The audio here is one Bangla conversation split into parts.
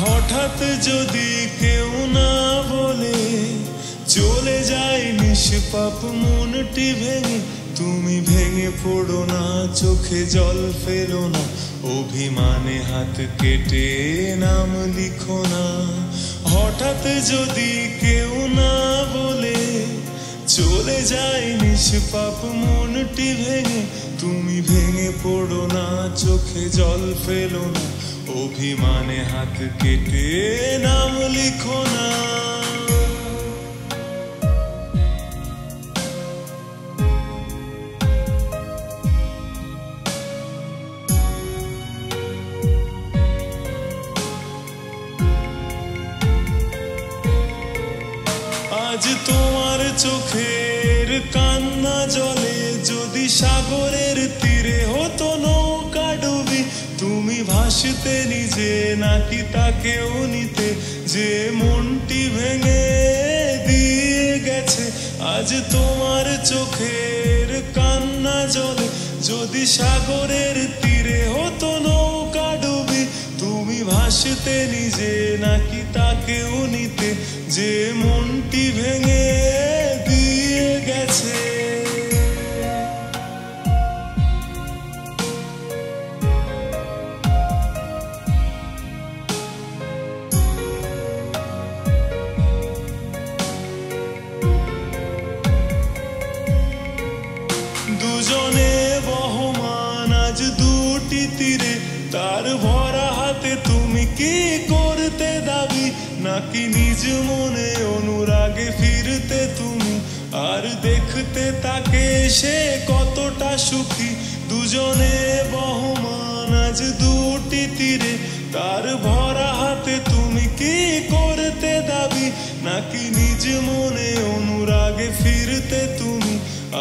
হঠাৎ যদি কেউ না বলে চলে যায় নিষ্পাপ মনটি ভেঙে, তুমি ভেঙে পড়ো না, চোখে জল ফেলো না, অভিমানে হাত কেটে নাম লিখো না। হঠাৎ যদি কেউ না বলে চলে যায় নিষ্পাপ মনটি ভেঙে, তুমি ভেঙে পড়ো না, চোখে জল ফেলো না, অভিমানে হাত কেটে নাম লিখো না। আজ তোমার চোখের কান্না জলে যদি সাগরের তীরে হতো নৌকা ডুবি, তুমি ভাসতে নিজে নাকি তাকেও নিতে যে মনটি ভেঙে দিয়ে গেছে। আজ তোমার চোখের কান্না জলে যদি সাগরের তীরে হতো নৌকা ডুবি, তুমি ভাসতে নিজে নাকি তাকেও নিতে যে মনটি ভেঙে দিয়ে গেছে। দুজনে বহমান আজ দুটি তীরে, তার ভরা হাতে তুমি কি করতে দাবি, নাকি নিজ মনে অনুরাগে ফিরতে তুমি আর দেখতে তাকে সে কতটা সুখী। দুজনে বহমান আজ দুটি তীরে, তার ভরা হাতে তুমি কি করতে দাবি, নাকি নিজ মনে অনুরাগে ফিরতে তুমি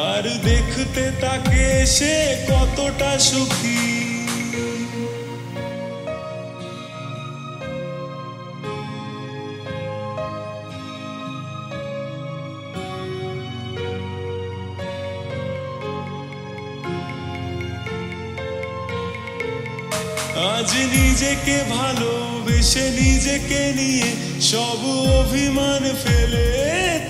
আর দেখতে তাকে সে কতটা সুখী। আজ নিজেকে ভালোবেসে নিজেকে নিয়ে সব অভিমান ফেলে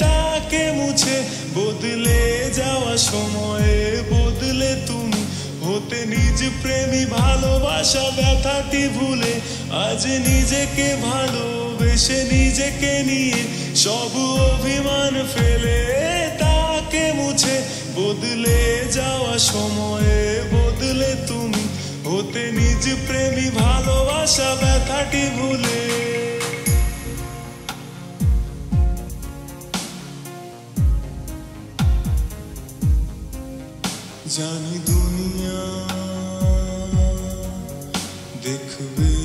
তাকে মুছে, বদলে যাওয়া সময়ে বদলে তুমি হতে নিজ প্রেমী, ভালোবাসা ব্যথাটি ভুলে। আজ নিজেকে ভালোবেসে নিজেকে নিয়ে সব অভিমান ফেলে তাকে মুছে, বদলে যাওয়া সময়ে বদলে তুমি হতে নিজ প্রেমী, ভালোবাসা ব্যথাটি ভুলে। জানি দুনিয়া দেখবে